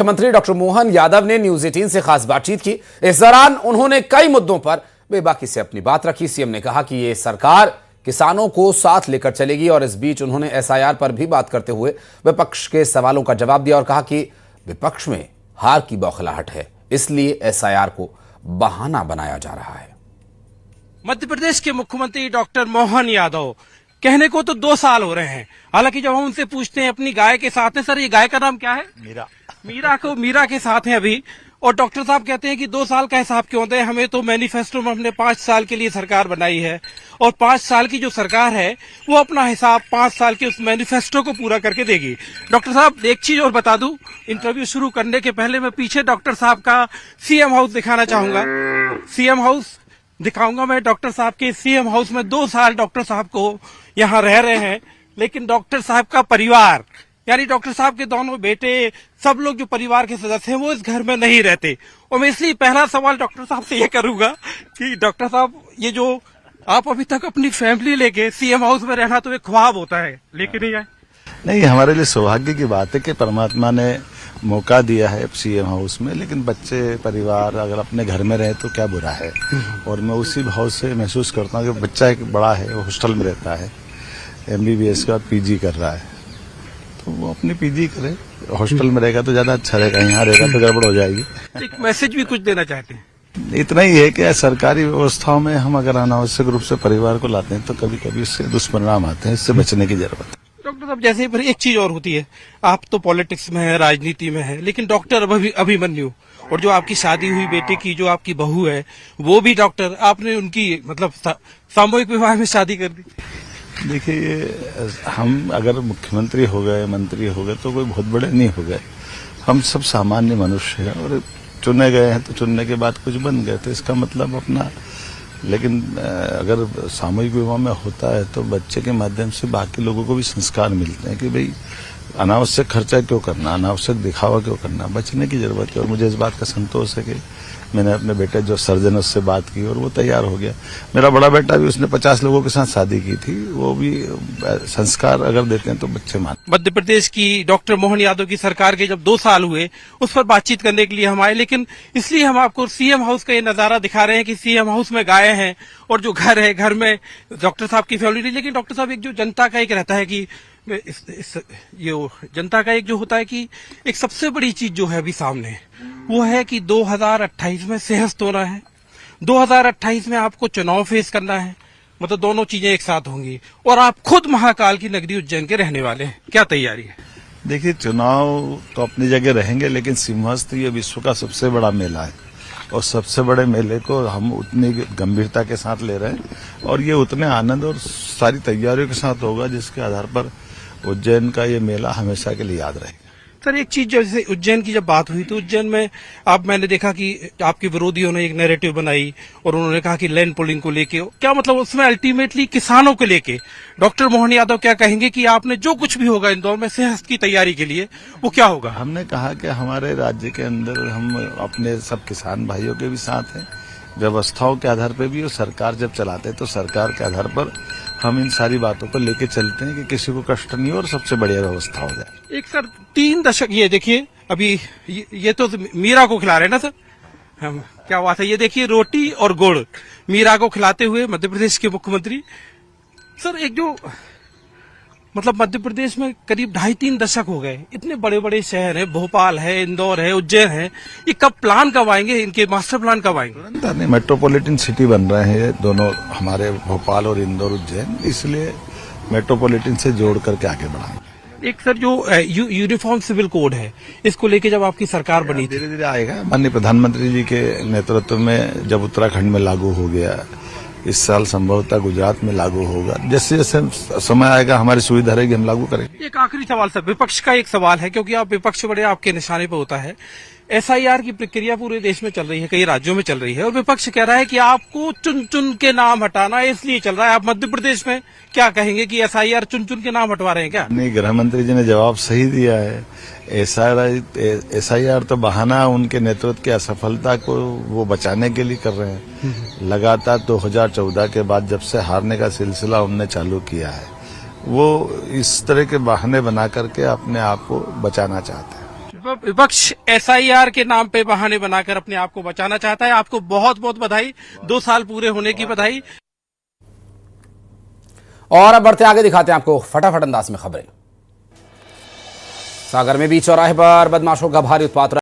मुख्यमंत्री डॉक्टर मोहन यादव ने न्यूज 18 से खास बातचीत की। इस दौरान उन्होंने कई मुद्दों पर बेबाकी से अपनी बात रखी। सीएम ने कहा कि ये सरकार किसानों को साथ लेकर चलेगी और इस बीच उन्होंने एसआईआर पर भी बात करते हुए विपक्ष के सवालों का जवाब दिया और कहा कि विपक्ष में हार की बौखलाहट है, इसलिए एसआईआर को बहाना बनाया जा रहा है। मध्य प्रदेश के मुख्यमंत्री डॉक्टर मोहन यादव कहने को तो 2 साल हो रहे हैं, हालांकि जब हम उनसे पूछते हैं अपनी गाय के साथ है, सर ये गाय का नाम क्या है? मीरा के साथ हैं अभी, और डॉक्टर साहब कहते हैं कि 2 साल का हिसाब क्यों दें, हमें तो मैनिफेस्टो में हमने 5 साल के लिए सरकार बनाई है और 5 साल की जो सरकार है वो अपना हिसाब 5 साल के उस मैनिफेस्टो को पूरा करके देगी। डॉक्टर साहब एक चीज और बता दूं, इंटरव्यू शुरू करने के पहले मैं पीछे डॉक्टर साहब का सीएम हाउस दिखाना चाहूंगा। सीएम हाउस दिखाऊंगा मैं डॉक्टर साहब के सीएम हाउस में। 2 साल डॉक्टर साहब को यहाँ रह रहे हैं, लेकिन डॉक्टर साहब का परिवार यानी डॉक्टर साहब के दोनों बेटे, सब लोग जो परिवार के सदस्य हैं वो इस घर में नहीं रहते। और मैं इसलिए पहला सवाल डॉक्टर साहब से ये करूंगा कि डॉक्टर साहब, ये जो आप अभी तक अपनी फैमिली लेके सीएम हाउस में रहना तो एक ख्वाब होता है, लेके नहीं आए? नहीं, हमारे लिए सौभाग्य की बात है कि परमात्मा ने मौका दिया है सीएम हाउस में, लेकिन बच्चे परिवार अगर अपने घर में रहे तो क्या बुरा है। और मैं उसी भाव से महसूस करता हूँ कि बच्चा एक बड़ा है, वो हॉस्टल में रहता है, MBBS का पीजी कर रहा है, तो वो अपनी पीजी करे। हॉस्टल में रहेगा तो ज्यादा अच्छा रहेगा, यहाँ रहेगा तो गड़बड़ हो जाएगी। एक मैसेज भी कुछ देना चाहते हैं? इतना ही है कि सरकारी व्यवस्थाओं में हम अगर अनावश्यक रूप से परिवार को लाते हैं तो कभी कभी इससे दुष्परिणाम आते हैं, इससे बचने की जरूरत है। डॉक्टर साहब जैसे फिर एक चीज और होती है, आप तो पॉलिटिक्स में है, राजनीति में है, लेकिन डॉक्टर अभिमन्यु और जो आपकी शादी हुई बेटे की जो आपकी बहू है वो भी डॉक्टर, आपने उनकी मतलब सामूहिक विवाह में शादी कर दी। देखिए, हम अगर मुख्यमंत्री हो गए, मंत्री हो गए तो कोई बहुत बड़े नहीं हो गए, हम सब सामान्य मनुष्य हैं और चुने गए हैं तो चुनने के बाद कुछ बन गए, तो इसका मतलब अपना। लेकिन अगर सामूहिक विवाह में होता है तो बच्चे के माध्यम से बाकी लोगों को भी संस्कार मिलते हैं कि भाई अनावश्यक खर्चा क्यों करना, अनावश्यक दिखावा क्यों करना, बचने की जरूरत है। और मुझे इस बात का संतोष है कि मैंने अपने बेटे जो सर्जन उससे बात की और वो तैयार हो गया। मेरा बड़ा बेटा भी, उसने 50 लोगों के साथ शादी की थी, वो भी संस्कार अगर देते हैं तो बच्चे मानते। मध्य प्रदेश की डॉक्टर मोहन यादव की सरकार के जब 2 साल हुए उस पर बातचीत करने के लिए हम आए, लेकिन इसलिए हम आपको सीएम हाउस का ये नजारा दिखा रहे हैं कि सीएम हाउस में गायें हैं और जो घर है, घर में डॉक्टर साहब की फैमिली नहीं। लेकिन डॉक्टर साहब, एक जो जनता का एक रहता है कि ये जनता का एक जो होता है कि एक सबसे बड़ी चीज जो है अभी सामने वो है कि 2028 में सिंहस्थ होना है, 2028 में आपको चुनाव फेस करना है, मतलब दोनों चीजें एक साथ होंगी और आप खुद महाकाल की नगरी उज्जैन के रहने वाले हैं, क्या तैयारी है? देखिए, चुनाव तो अपनी जगह रहेंगे, लेकिन सिंहस्थ ये विश्व का सबसे बड़ा मेला है और सबसे बड़े मेले को हम उतनी गंभीरता के साथ ले रहे हैं और ये उतने आनंद और सारी तैयारियों के साथ होगा जिसके आधार पर उज्जैन का ये मेला हमेशा के लिए याद रहेगा। सर एक चीज, जैसे उज्जैन की जब बात हुई तो उज्जैन में मैंने देखा कि आपके विरोधियों ने एक नैरेटिव बनाई और उन्होंने कहा कि लैंड पुलिंग को लेके, क्या मतलब उसमें अल्टीमेटली किसानों को लेके डॉक्टर मोहन यादव क्या कहेंगे कि आपने जो कुछ भी होगा इंदौर में सिंहस्थ की तैयारी के लिए वो क्या होगा? हमने कहा कि हमारे राज्य के अंदर हम अपने सब किसान भाइयों के भी साथ हैं, व्यवस्थाओं के आधार पर भी, और सरकार जब चलाते हैं तो सरकार के आधार पर हम इन सारी बातों को लेके चलते हैं कि किसी को कष्ट नहीं हो और सबसे बढ़िया व्यवस्था हो जाए। एक सर 3 दशक, ये देखिए अभी ये तो मीरा को खिला रहे हैं ना सर, हम क्या बात है, ये देखिए रोटी और गुड़ मीरा को खिलाते हुए मध्य प्रदेश के मुख्यमंत्री। सर एक जो मतलब मध्य प्रदेश में करीब 2.5-3 दशक हो गए, इतने बड़े बड़े शहर हैं, भोपाल है, इंदौर है, उज्जैन है, ये कब प्लान कब आएंगे, इनके मास्टर प्लान कब आएंगे? नहीं, मेट्रोपॉलिटन सिटी बन रहे हैं दोनों हमारे, भोपाल और इंदौर, उज्जैन, इसलिए मेट्रोपॉलिटन से जोड़ करके आगे बढ़ाएंगे। एक सर जो यूनिफॉर्म सिविल कोड है, इसको लेके जब आपकी सरकार बनी थी, धीरे धीरे आएगा। माननीय प्रधानमंत्री जी के नेतृत्व में जब उत्तराखंड में लागू हो गया, इस साल संभवतः गुजरात में लागू होगा, जैसे जैसे समय आएगा हमारी सुविधा रहेगी हम लागू करेंगे। एक आखिरी सवाल सर, विपक्ष का एक सवाल है, क्योंकि आप विपक्ष बड़े आपके निशाने पर होता है। एसआईआर की प्रक्रिया पूरे देश में चल रही है, कई राज्यों में चल रही है और विपक्ष कह रहा है कि आपको चुन चुन के नाम हटाना इसलिए चल रहा है। आप मध्य प्रदेश में क्या कहेंगे कि एसआईआर चुन चुन के नाम हटवा रहे हैं क्या? नहीं, गृह मंत्री जी ने जवाब सही दिया है। एसआईआर तो बहाना उनके नेतृत्व की असफलता को वो बचाने के लिए कर रहे हैं। लगातार 2014 के बाद जब से हारने का सिलसिला उनने चालू किया है, वो इस तरह के बहाने बना करके अपने आप को बचाना चाहते हैं। विपक्ष एसआईआर के नाम पे बहाने बनाकर अपने आप को बचाना चाहता है। आपको बहुत बहुत बधाई, 2 साल पूरे होने की बधाई। और अब बढ़ते आगे, दिखाते हैं आपको फटाफट अंदाज में खबरें। सागर में बीच चौराहे पर बदमाशों का भारी उत्पात।